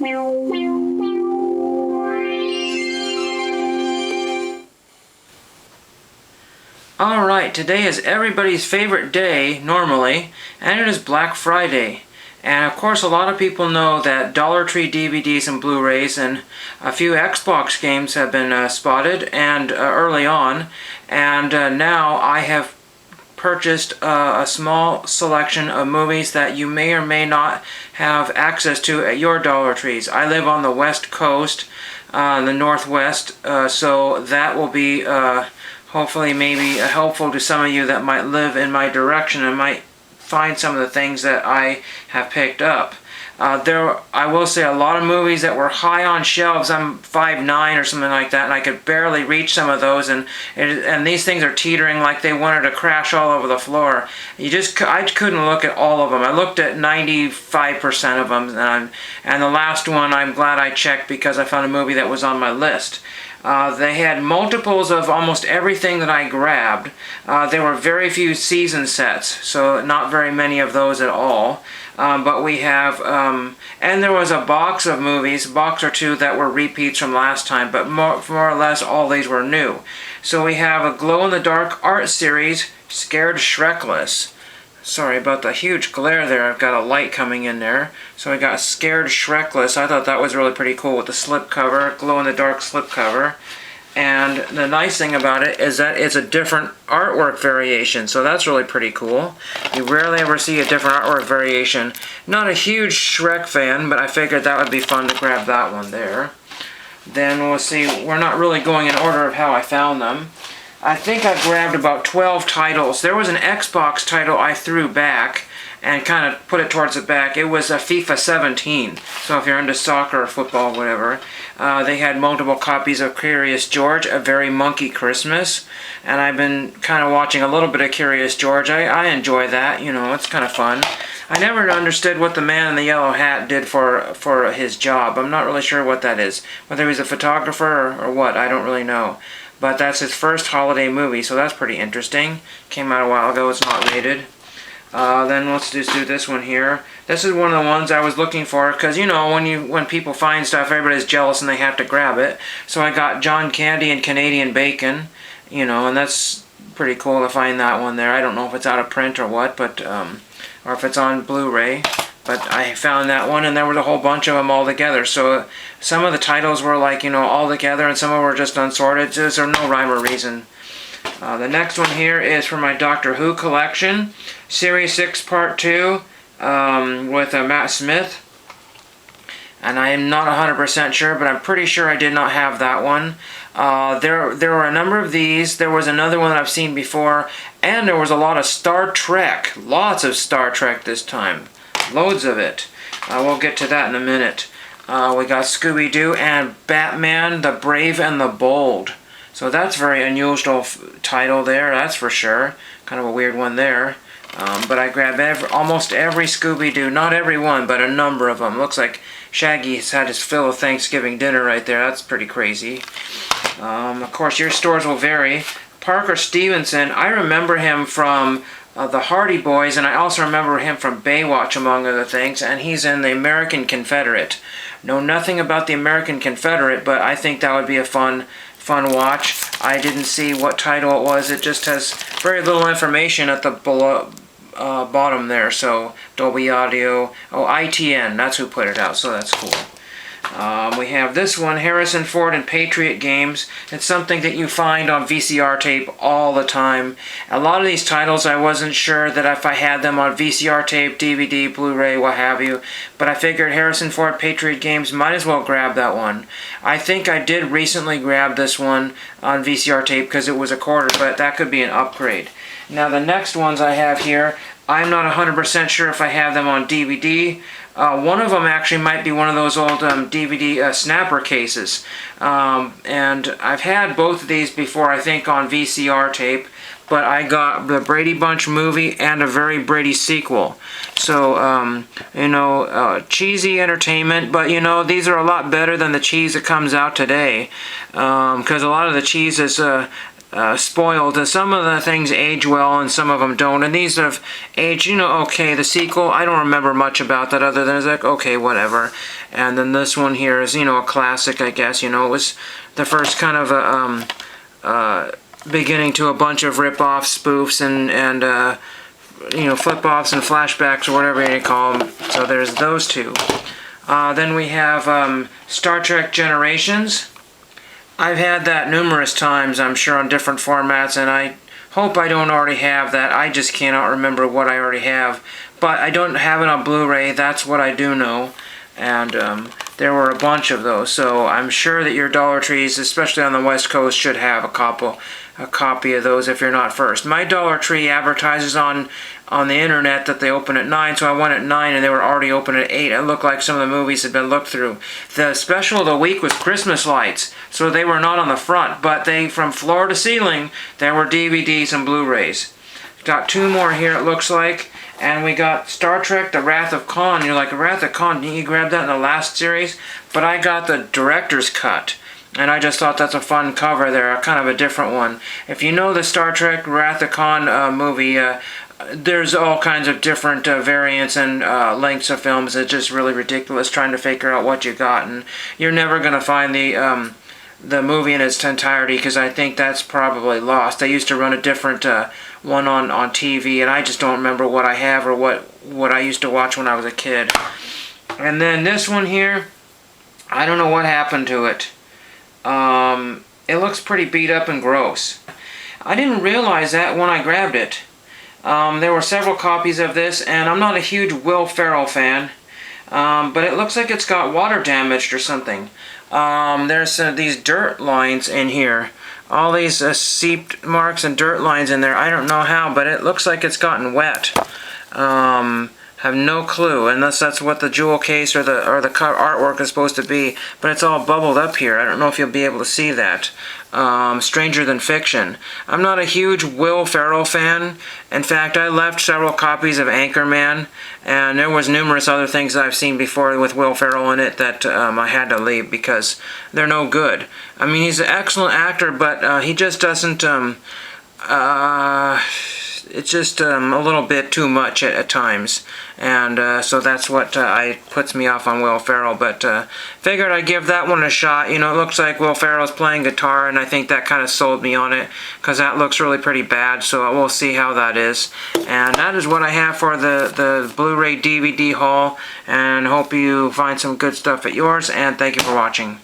Alright, today is everybody's favorite day, normally, and it is Black Friday. And of course a lot of people know that Dollar Tree DVDs and Blu-rays and a few Xbox games have been spotted and early on. And now I have purchased a small selection of movies that you may or may not have access to at your Dollar Trees. I live on the West Coast, the Northwest, so that will be hopefully maybe helpful to some of you that might live in my direction and might find some of the things that I have picked up. I will say a lot of movies that were high on shelves. I'm 5'9" or something like that, and I could barely reach some of those, and these things are teetering like they wanted to crash all over the floor. I couldn't look at all of them. I looked at 95% of them, and the last one I'm glad I checked because I found a movie that was on my list. They had multiples of almost everything that I grabbed. There were very few season sets, so not very many of those at all. But we have, and there was a box of movies, a box or two that were repeats from last time, but more or less all these were new. So we have a glow-in-the-dark art series, Scared Shrekless. Sorry about the huge glare there. I've got a light coming in there. So we got Scared Shrekless. I thought that was really pretty cool with the slipcover, glow-in-the-dark slipcover. And the nice thing about it is that it's a different artwork variation, so that's really pretty cool. You rarely ever see a different artwork variation. Not a huge Shrek fan, but I figured that would be fun to grab that one there. Then we'll see, we're not really going in order of how I found them. I think I grabbed about 12 titles. There was an Xbox title I threw back and kind of put it towards the back. It was a FIFA 17. So if you're into soccer or football, whatever. They had multiple copies of Curious George, A Very Monkey Christmas. And I've been kind of watching a little bit of Curious George. I enjoy that, you know, it's kind of fun. I never understood what the man in the yellow hat did for his job. I'm not really sure what that is. Whether he was a photographer or what, I don't really know. But that's his first holiday movie, so that's pretty interesting. Came out a while ago, it's not rated. Then let's just do this one here. This is one of the ones I was looking for, because you know, when people find stuff, everybody's jealous and they have to grab it. So I got John Candy and Canadian Bacon, you know, and that's pretty cool to find that one there. I don't know if it's out of print or what, but or if it's on Blu-ray. But I found that one, and there was a whole bunch of them all together. So some of the titles were like, you know, all together, and some of them were just unsorted. There's no rhyme or reason. The next one here is for my Doctor Who collection, Series 6 Part 2 with Matt Smith. And I am not 100% sure, but I'm pretty sure I did not have that one. There were a number of these. There was another one that I've seen before, and there was a lot of Star Trek. Lots of Star Trek this time. Loads of it. We'll get to that in a minute. We got Scooby-Doo and Batman, the Brave and the Bold. So that's a very unusual title there, that's for sure. Kind of a weird one there. But I grabbed almost every Scooby-Doo. Not every one, but a number of them. Looks like Shaggy's had his fill of Thanksgiving dinner right there. That's pretty crazy. Of course, your stores will vary. Parker Stevenson, I remember him from the Hardy Boys, and I also remember him from Baywatch, among other things, and he's in the American Confederate. Know nothing about the American Confederate, but I think that would be a fun watch. I didn't see what title it was. It just has very little information at the bottom there, so Dolby Audio. Oh, ITN, that's who put it out, so that's cool. We have this one, Harrison Ford and Patriot Games. It's something that you find on VCR tape all the time. A lot of these titles I wasn't sure that if I had them on VCR tape, DVD, Blu-ray, what have you, but I figured Harrison Ford Patriot Games, might as well grab that one. I think I did recently grab this one on VCR tape because it was a quarter, but that could be an upgrade. Now the next ones I have here, I'm not 100% sure if I have them on DVD. One of them actually might be one of those old DVD snapper cases. And I've had both of these before, I think, on VCR tape. But I got the Brady Bunch movie and a Very Brady sequel. So, you know, cheesy entertainment, but, you know, these are a lot better than the cheese that comes out today. Because a lot of the cheese is spoiled. Some of the things age well and some of them don't, and these have aged, okay. The sequel, I don't remember much about that other than it's like, okay, whatever. And then this one here is, a classic, I guess. It was the first kind of beginning to a bunch of rip-offs, spoofs, and flip-offs and flashbacks, or whatever you call them. So there's those two. Then we have Star Trek Generations. I've had that numerous times, I'm sure, on different formats, and I hope I don't already have that. I just cannot remember what I already have. But I don't have it on Blu-ray, that's what I do know. And there were a bunch of those, so I'm sure that your Dollar Trees, especially on the West Coast, should have a copy of those if you're not first. My Dollar Tree advertises on the internet that they open at 9, so I went at 9 and they were already open at 8. It looked like some of the movies had been looked through. The special of the week was Christmas lights, so they were not on the front, but from floor to ceiling, there were DVDs and Blu-rays. Got two more here, it looks like. And we got Star Trek, The Wrath of Khan. You're like, Wrath of Khan, didn't you grab that in the last series? But I got the director's cut. And I just thought that's a fun cover there, kind of a different one. If you know the Star Trek, Wrath of Khan movie, there's all kinds of different variants and lengths of films. It's just really ridiculous trying to figure out what you got. And you're never going to find the movie in its entirety, because I think that's probably lost. They used to run a different one on TV, and I just don't remember what I have or what I used to watch when I was a kid. And then this one here, I don't know what happened to it. It looks pretty beat up and gross. I didn't realize that when I grabbed it. There were several copies of this, and I'm not a huge Will Ferrell fan, but it looks like it's got water damaged or something. There's these dirt lines in here. All these seeped marks and dirt lines in there. I don't know how, but it looks like it's gotten wet. Have no clue, unless that's what the jewel case or the artwork is supposed to be. But it's all bubbled up here. I don't know if you'll be able to see that. Stranger Than Fiction. I'm not a huge Will Ferrell fan. In fact, I left several copies of Anchorman, and there was numerous other things that I've seen before with Will Ferrell in it that I had to leave because they're no good. I mean, he's an excellent actor, but he just doesn't. It's just a little bit too much at times, and so that's what puts me off on Will Ferrell. But figured I'd give that one a shot. It looks like Will Ferrell's playing guitar, and I think that kind of sold me on it, because that looks really pretty bad, so we'll see how that is. And that is what I have for the Blu-ray DVD haul, and hope you find some good stuff at yours, and thank you for watching.